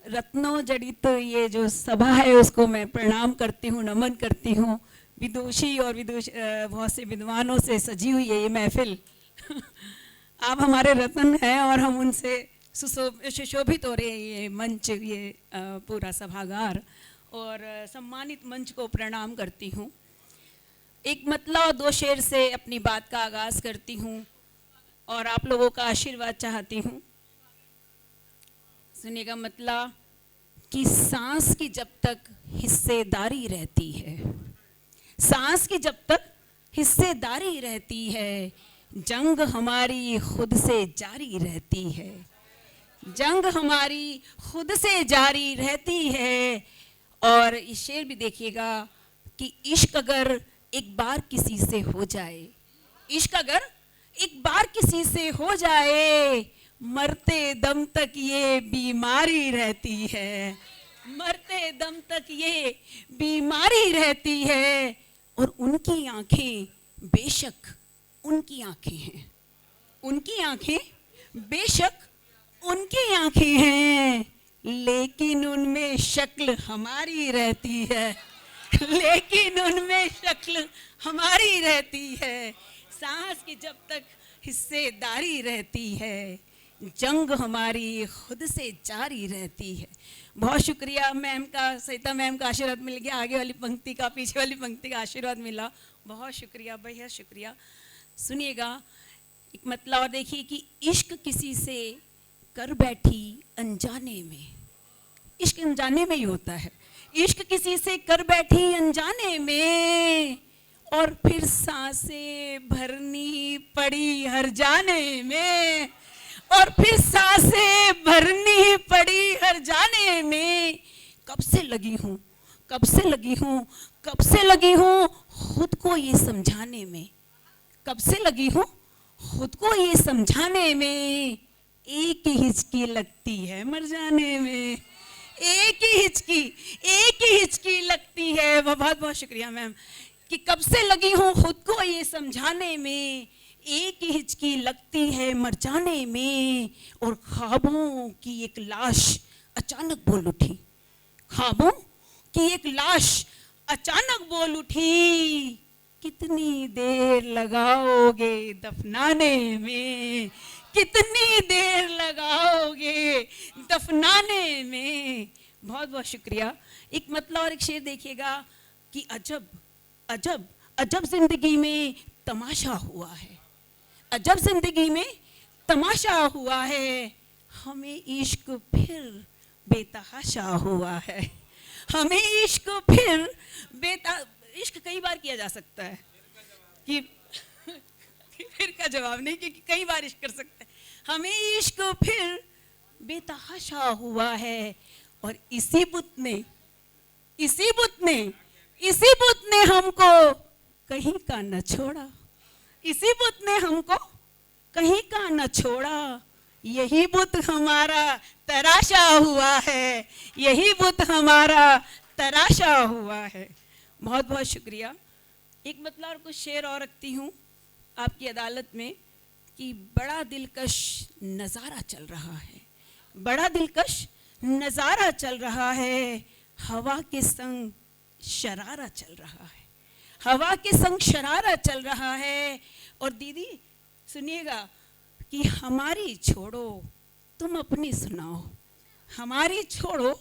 रत्नों जड़ित ये जो सभा है उसको मैं प्रणाम करती हूँ, नमन करती हूँ। विदुषी और बहुत से विद्वानों से सजी हुई है ये महफिल। आप हमारे रत्न हैं और हम उनसे सुशोभित हो रहे हैं। ये मंच, ये पूरा सभागार और सम्मानित मंच को प्रणाम करती हूँ। एक मतला और दो शेर से अपनी बात का आगाज़ करती हूँ और आप लोगों का आशीर्वाद चाहती हूँ। सुनिएगा मतला कि सांस की जब तक हिस्सेदारी रहती है, सांस की जब तक हिस्सेदारी रहती है, जंग हमारी खुद से जारी रहती है, जंग हमारी खुद से जारी रहती है। और इस शेर भी देखिएगा कि इश्क अगर एक बार किसी से हो जाए, इश्क अगर एक बार किसी से हो जाए, मरते दम तक ये बीमारी रहती है, मरते दम तक ये बीमारी रहती है। और उनकी आंखें बेशक उनकी आंखें हैं, उनकी आंखें बेशक उनकी आंखें हैं, लेकिन उनमें शक्ल हमारी रहती है, लेकिन उनमें शक्ल हमारी रहती है। सांस की जब तक हिस्सेदारी रहती है, जंग हमारी खुद से जारी रहती है। बहुत शुक्रिया मैम का, सरिता मैम का आशीर्वाद मिल गया, आगे वाली पंक्ति का, पीछे वाली पंक्ति का आशीर्वाद मिला। बहुत शुक्रिया, बेहद शुक्रिया। सुनिएगा एक मतलब और देखिए कि इश्क किसी से कर बैठी अनजाने में, इश्क अनजाने में ही होता है। इश्क किसी से कर बैठी अनजाने में और फिर सांसें भरनी पड़ी हर जाने में, और फिर सांसें भरनी पड़ी हर जाने में। कब से लगी हूँ, कब से लगी हूँ, कब से लगी हूँ खुद को ये समझाने में, कब से लगी हूँ खुद को ये समझाने में। एक ही हिचकी लगती है मर जाने में, एक ही हिचकी, एक ही हिचकी लगती है। बहुत बहुत शुक्रिया मैम कि कब से लगी हूँ खुद को ये समझाने में, एक ही हिचकी लगती है मर जाने में। और ख्वाबों की एक लाश अचानक बोल उठी, ख्वाबों की एक लाश अचानक बोल उठी, कितनी देर लगाओगे दफनाने में, कितनी देर लगाओगे दफनाने में। बहुत बहुत शुक्रिया। एक मतलब और एक शेर देखिएगा कि अजब अजब अजब जिंदगी में तमाशा हुआ है, अजब जिंदगी में तमाशा हुआ है, हमें इश्क फिर बेतहाशा हुआ है, हमें इश्क फिर इश्क कई बार किया जा सकता है कि फिर का जवाब नहीं, क्योंकि कई बार इश्क कर सकते हैं। हमें इश्क फिर बेतहाशा हुआ है और इसी बुत ने, इसी बुत ने, इसी बुत ने हमको कहीं का न छोड़ा, इसी बुत ने हमको कहीं का न छोड़ा। यही बुत हमारा तराशा हुआ है, यही बुत हमारा तराशा हुआ है। बहुत बहुत शुक्रिया। एक मतलब और कुछ शेर और रखती हूँ आपकी अदालत में कि बड़ा दिलकश नज़ारा चल रहा है, बड़ा दिलकश नज़ारा चल रहा है, हवा के संग शरारा चल रहा है, हवा के संग शरारा चल रहा है। और दीदी सुनिएगा कि हमारी छोड़ो तुम अपनी सुनाओ, हमारी छोड़ो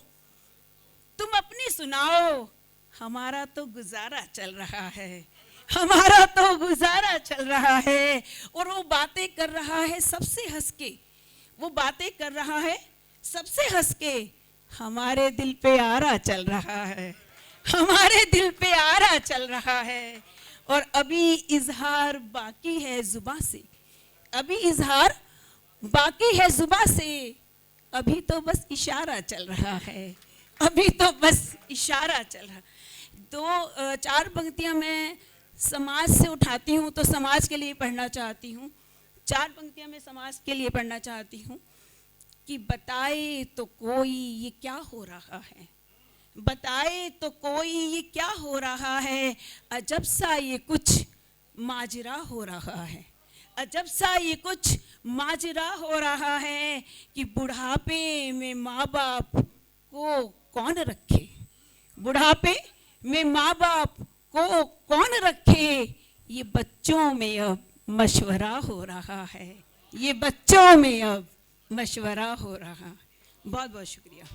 तुम अपनी सुनाओ, हमारा तो गुजारा चल रहा है, हमारा तो गुजारा चल रहा है। और वो बातें कर रहा है सबसे हंस के, वो बातें कर रहा है सबसे हंस के, हमारे दिल पे आरा चल रहा है, हमारे दिल पे आरा चल रहा है। और अभी इजहार बाकी है जुबां से, अभी इजहार बाकी है जुबां से, अभी तो बस इशारा चल रहा है, अभी तो बस इशारा चल रहा। दो चार पंक्तियां मैं समाज से उठाती हूँ तो समाज के लिए पढ़ना चाहती हूँ, चार पंक्तियां मैं समाज के लिए पढ़ना चाहती हूँ कि बताए तो कोई ये क्या हो रहा है, बताए तो कोई ये क्या हो रहा है, अजब सा ये कुछ माजरा हो रहा है, अजब सा ये कुछ माजरा हो रहा है कि बुढ़ापे में माँ बाप को कौन रखे, बुढ़ापे में माँ बाप को कौन रखे, ये बच्चों में अब मशवरा हो रहा है, ये बच्चों में अब मशवरा हो रहा है। बहुत बहुत शुक्रिया।